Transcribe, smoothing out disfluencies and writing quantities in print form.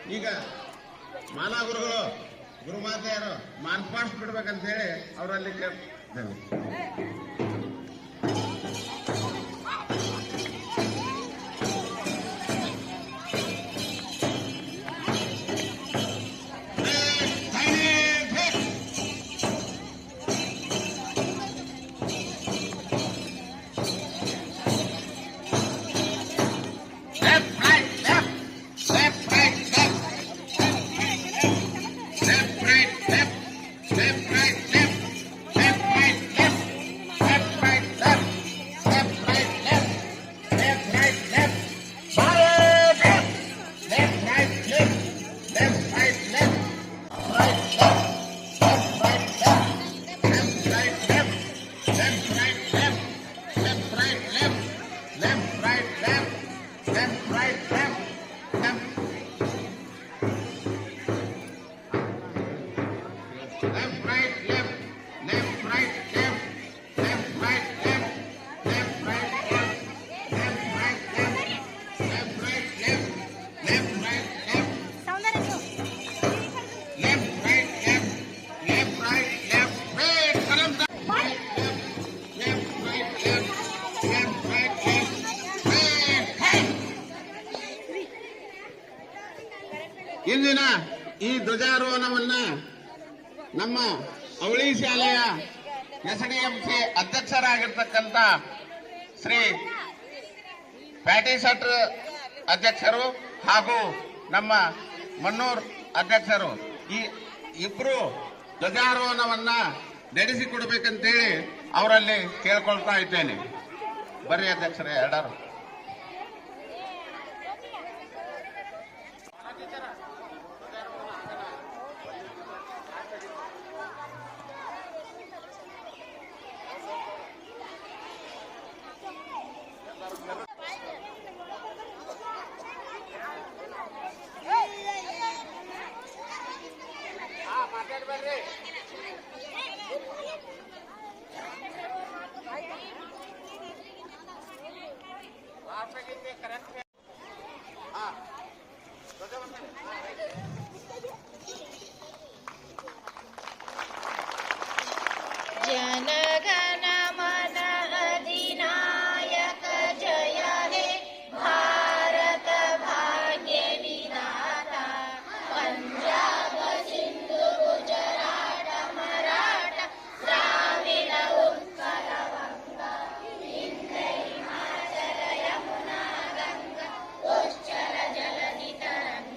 ಈಗ ಮಾಲಾ ಗುರುಗಳು ಗುರುಮಾತೆಯರು ಮಾರ್ಪಾಸ್ಟ್ ಬಿಡ್ಬೇಕಂತ ಹೇಳಿ ಅವರಲ್ಲಿ ಕೇಳ್ತೇವೆ. ಇಂದಿನ ಈ ಧ್ವಜಾರೋಹಣವನ್ನ ನಮ್ಮ ಅವಳಿ ಶಾಲೆಯ ಎಸ್ಡಿಎಂಸಿ ಅಧ್ಯಕ್ಷರಾಗಿರ್ತಕ್ಕಂಥ ಶ್ರೀ ಪ್ಯಾಟಿ ಶೆಟ್ರ್ ಅಧ್ಯಕ್ಷರು ಹಾಗೂ ನಮ್ಮ ಮನ್ನೂರ್ ಅಧ್ಯಕ್ಷರು ಈ ಇಬ್ರು ಧ್ವಜಾರೋಹಣವನ್ನ ನಡೆಸಿಕೊಡ್ಬೇಕಂತೇಳಿ ಅವರಲ್ಲಿ ಕೇಳ್ಕೊಳ್ತಾ ಇದ್ದೇನೆ. ಬರ್ರಿ ಅಧ್ಯಕ್ಷರೇ ಎರಡರು. ಮಾತಾಡ್ಬೇಡ್ರಿ.